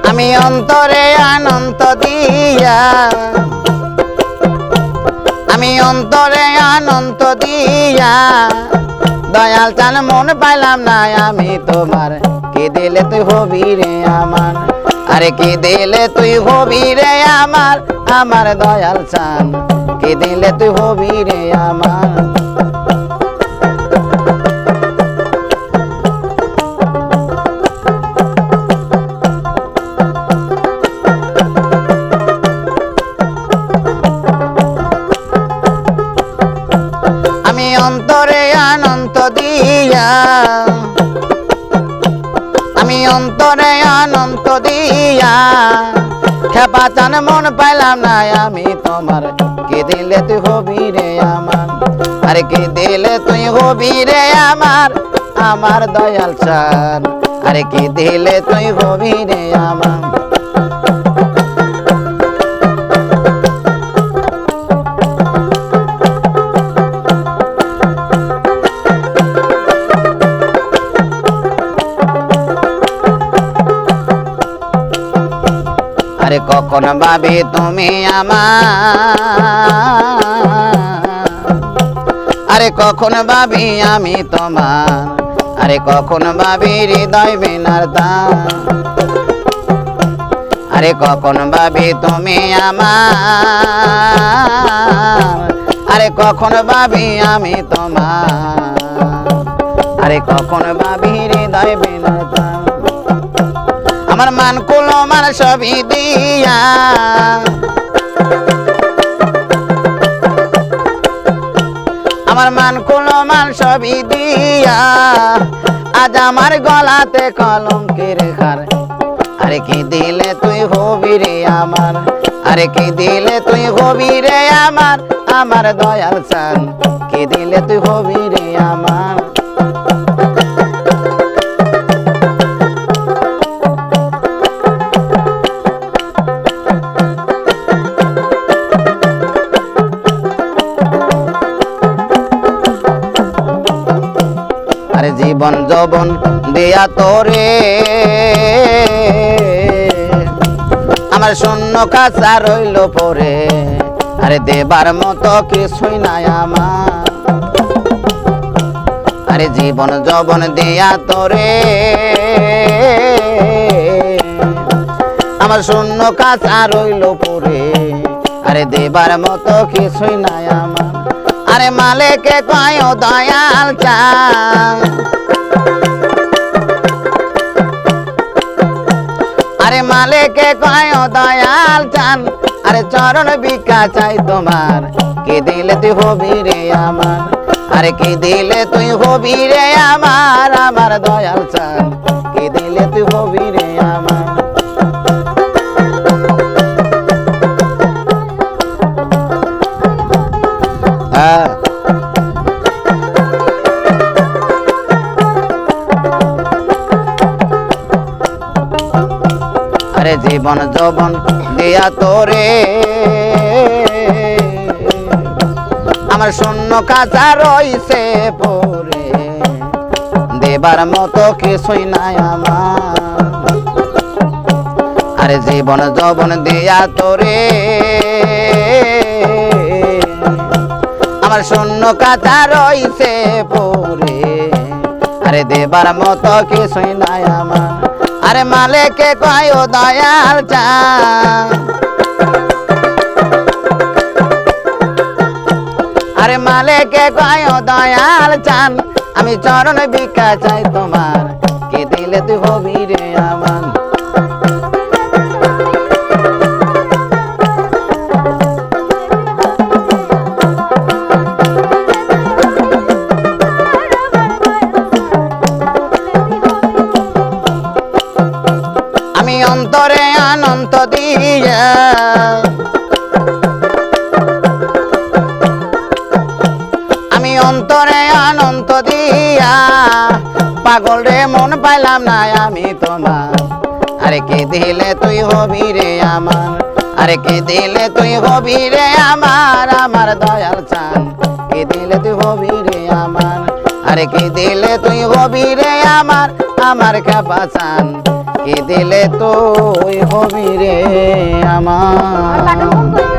আমি অন্তরে আনন্দ দিয়া, আমি অন্তরে আনন্দ দিয়া দয়াল চান মন পাইলাম না আমি তোমার। কি দিলে তুই হবি রে আমার, আরে কি দিলে তুই হবি রে আমার, আমার দয়াল চান কি দিলে তুই হবি রে আমার। আমি অন্তরে আনন্দ দিয়া, আমি অন্তরে আনন্দ দিয়া খেপা চান মন পাইলাম না আমি তোমার। কি দিলে তুই হবি রে আমার, আরে কি দিলে তুই হবি রে আমার, আমার দয়াল চান আরে কি দিলে তুই হবি রে আমার। আরে কখন ভাবি তুমি আমার, আরে কখন ভাবি আমি তোমার, আরে কখন ভাবি হৃদয় বিনার দান। আরে কখন ভাবি তুমি আমার, আরে কখন ভাবি আমি তোমার, আরে কখন ভাবি হৃদয় বিনার দান। আমার মান কুলো মান সবই দিয়া, আমার মান কুলো মান সবই দিয়া আজ আমার গলাতে কলঙ্কের খার। আরে কি দিলে তুই হবি রে আমার, আরে কি দিলে তুই হবি রে আমার, আমার দয়াল চান কি দিলে তুই হবি রে আমার। আরে জীবন যৌবন দিয়া তোরে আমার শূন্য কাঁচা রইল পরে, আরে দেবার মতো কিছুই নাই আমার। আরে জীবন যৌবন দিয়া তোরে আমার শূন্য কাঁচা রইল পরে, আরে দেবার মতো কিছুই নাই আমার। আরে মালেকে কয় দয়াল চান, আরে মালেকে কয় দয়াল চান, আরে চরণ ভিক্ষা চাই তোমার। কি দিলে তুই হবি রে আমার, আরে কি দিলে তুই হবি রে আমার, আমার দয়াল চান কি দিলে তুই হবি রে আমার। আরে জীবন যৌবন দিয়া তোরে আমার শূন্য কাঁচা রইছে পরে, দেবার মতো কিছুই নাই আমার। আরে জীবন যৌবন দিয়া তোরে আমার শূন্য কাঁচা রইছে পরে, আরে দেবার মতো কিছুই নাই আমার। আরে মালেকে কয় দয়াল চান, আরে মালেকে কয় দয়াল চান, আমি চরণ ভিক্ষা চাই তোমার। কি দিলে তুই হবি রে আমার। আমি অন্তরে আনন্দ দিয়া, আমি অন্তরে আনন্দ দিয়া পাগল রে মন পাইলাম না আমি তোমার। আরে কি দিলে তুই হবি রে আমার, আরে কি দিলে তুই হবি রে আমার, আমার দয়াল চান কি দিলে তুই হবি রে আমার। আরে কি দিলে তুই হবি রে আমার, আমার খেপা চান কি দিলে তুই হবি রে আমার